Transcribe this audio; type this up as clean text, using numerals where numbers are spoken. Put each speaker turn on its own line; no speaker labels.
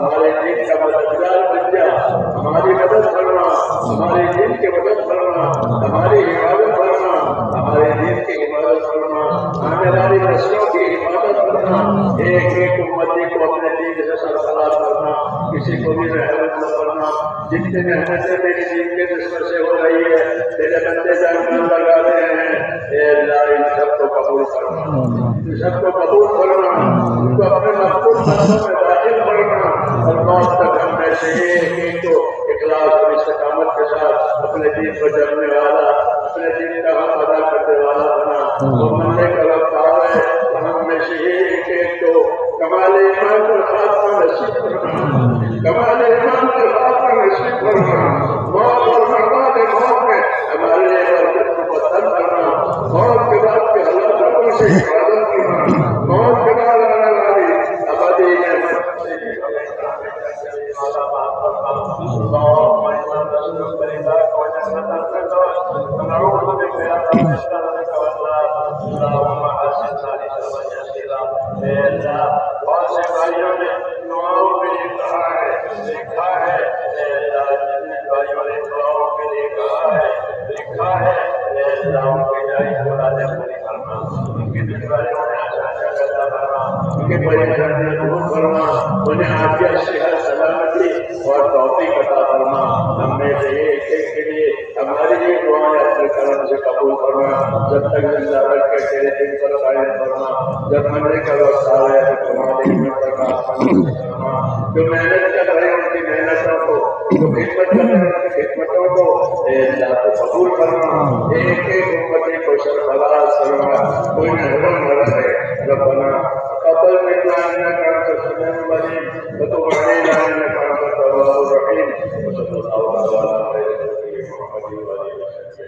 ہمارے دین کا مددگار بن جا، ہماری مدد فرما، ہمارے دین کی مدد فرما، ہماری حفاظت فرما، ہمارے دین کی حفاظت فرما، آنے والی نسلوں کی حفاظت فرما، ایک ایک امتی کو اپنے دین سے سرفراز کرنا، کسی کو بھی محروم نہ کرنا۔ جتنی محنتیں میری دین کے دشمن سے ہو رہی ہے، تیرے بندے جان لگا رہے ہیں، اے اللہ ان سب کو قبول فرما، ان سب کو قبول فرما، ان کو اپنے مقبول قدموں میں داخل کرنا، اور موت تک ہم میں سے ایک ایک کو اخلاص اور استقامت کے ساتھ اپنے دین پر جمنے والا، اپنے دین کا حق ادا کرنے والا بنا۔ وہ مرنے کا وقت آئے تو ہم میں سے ایک ایک کو کمال ایمان پر خاتمہ نصیب فرما، کمال ایمان پر خاتمہ نصیب فرما، موت اور برباد موت میں ہمارے برکت کو بدل کرنا، موت کے بعد کے ہلاکتوں سے حفاظت کرنا، موت کے بعد آنے والی ابدی نعمت سے بہت سے بھائیوں نے دعاؤں میں یہ کہا ہے، لکھا ہے، بھائیوں نے دعاؤں کے لیے کہا ہے، لکھا ہے، ان کی جاری مرادیں پوری کرنا، ان کی بیماریوں میں آسانیاں پیدا کرنا، ان کی پریشانیاں دور کرنا، انہیں عافیت صحت سلامتی اور توفیق عطا فرما۔ ہم میں سے ایک ایک کے لیے ہماری یہ دعائیں اپنے کرم سے قبول کرنا، جب تک زندہ رکھ کے تیرے دن پر قائم کرنا، جب مرنے کا وقت آئے تو تمہاری پر کرنا، جو محنت کر رہے ہیں ان کی محنتوں کو، جو خدمت کر رہے ہیں ان کی خدمتوں کو اے اللہ کو قبول کرنا، ایک ایک امتی کو سرفراز کرنا، کوئی محروم نہ رہے۔ ربنا تقبل منا انك انت السميع العليم وتب علينا انك انت التواب الرحيم وصلى الله على خير خلقه محمد وعلى اله وصحبه